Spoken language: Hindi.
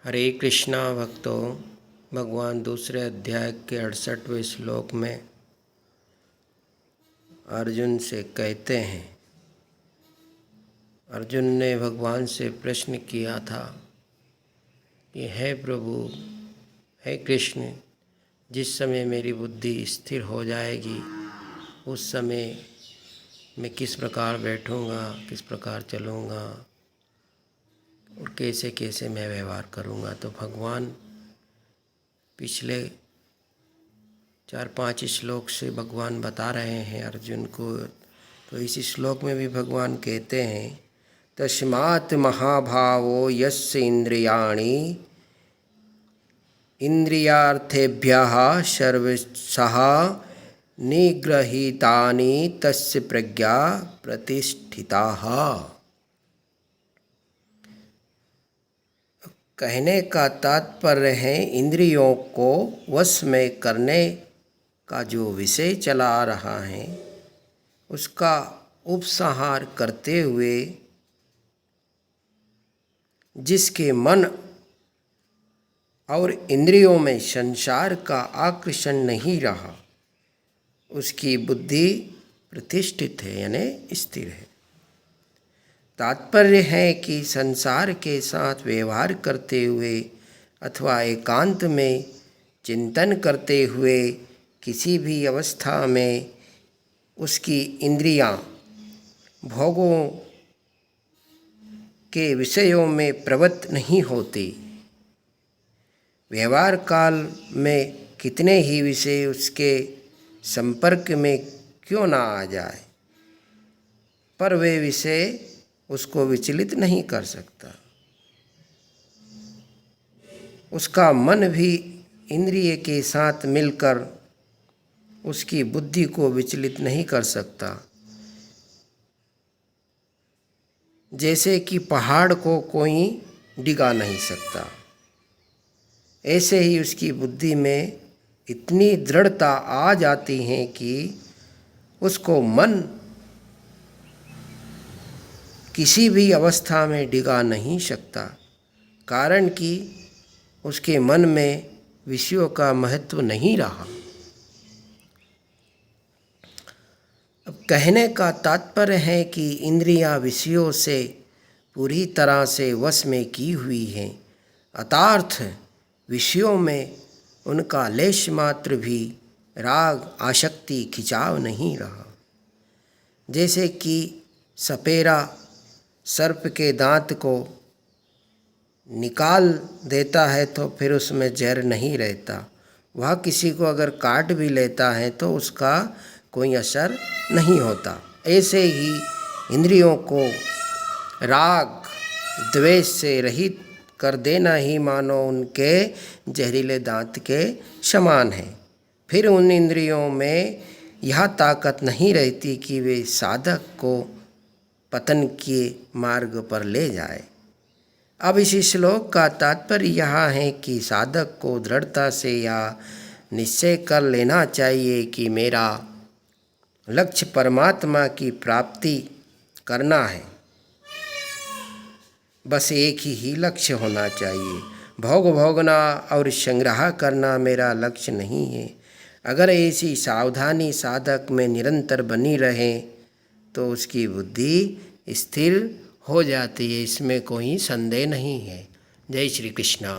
हरे कृष्णा भक्तों, भगवान दूसरे अध्याय के 68वें श्लोक में अर्जुन से कहते हैं, अर्जुन ने भगवान से प्रश्न किया था कि हे प्रभु, हे कृष्ण, जिस समय मेरी बुद्धि स्थिर हो जाएगी उस समय मैं किस प्रकार बैठूंगा, किस प्रकार चलूँगा और कैसे कैसे मैं व्यवहार करूँगा। तो भगवान पिछले 4-5 श्लोक से भगवान बता रहे हैं अर्जुन को। तो इस श्लोक में भी भगवान कहते हैं, तस्मात् महाभावो यस्य इंद्रियाणि इंद्रियार्थेभ्यः सर्वशः निगृहीतानि तस्य प्रज्ञा प्रतिष्ठिताः। कहने का तात्पर्य है, इंद्रियों को वश में करने का जो विषय चला रहा है उसका उपसंहार करते हुए जिसके मन और इंद्रियों में संसार का आकर्षण नहीं रहा उसकी बुद्धि प्रतिष्ठित है, यानी स्थिर है। तात्पर्य है कि संसार के साथ व्यवहार करते हुए अथवा एकांत में चिंतन करते हुए किसी भी अवस्था में उसकी इंद्रियां भोगों के विषयों में प्रवृत्त नहीं होती। व्यवहार काल में कितने ही विषय उसके संपर्क में क्यों ना आ जाए, पर वे विषय उसको विचलित नहीं कर सकता। उसका मन भी इंद्रिय के साथ मिलकर उसकी बुद्धि को विचलित नहीं कर सकता। जैसे कि पहाड़ को कोई डिगा नहीं सकता, ऐसे ही उसकी बुद्धि में इतनी दृढ़ता आ जाती है कि उसको मन किसी भी अवस्था में डिगा नहीं सकता, कारण कि उसके मन में विषयों का महत्व नहीं रहा। अब कहने का तात्पर्य है कि इंद्रियां विषयों से पूरी तरह से वश में की हुई हैं, अर्थात विषयों में उनका लेश मात्र भी राग आसक्ति खिंचाव नहीं रहा। जैसे कि सपेरा सर्प के दांत को निकाल देता है तो फिर उसमें जहर नहीं रहता, वह किसी को अगर काट भी लेता है तो उसका कोई असर नहीं होता। ऐसे ही इंद्रियों को राग द्वेष से रहित कर देना ही मानो उनके जहरीले दांत के समान है। फिर उन इंद्रियों में यह ताकत नहीं रहती कि वे साधक को पतन के मार्ग पर ले जाए। अब इस श्लोक का तात्पर्य यह है कि साधक को दृढ़ता से यह निश्चय कर लेना चाहिए कि मेरा लक्ष्य परमात्मा की प्राप्ति करना है। बस एक ही लक्ष्य होना चाहिए। भोग भोगना और संग्रह करना मेरा लक्ष्य नहीं है। अगर ऐसी सावधानी साधक में निरंतर बनी रहे तो उसकी बुद्धि स्थिर हो जाती है, इसमें कोई संदेह नहीं है। जय श्री कृष्णा।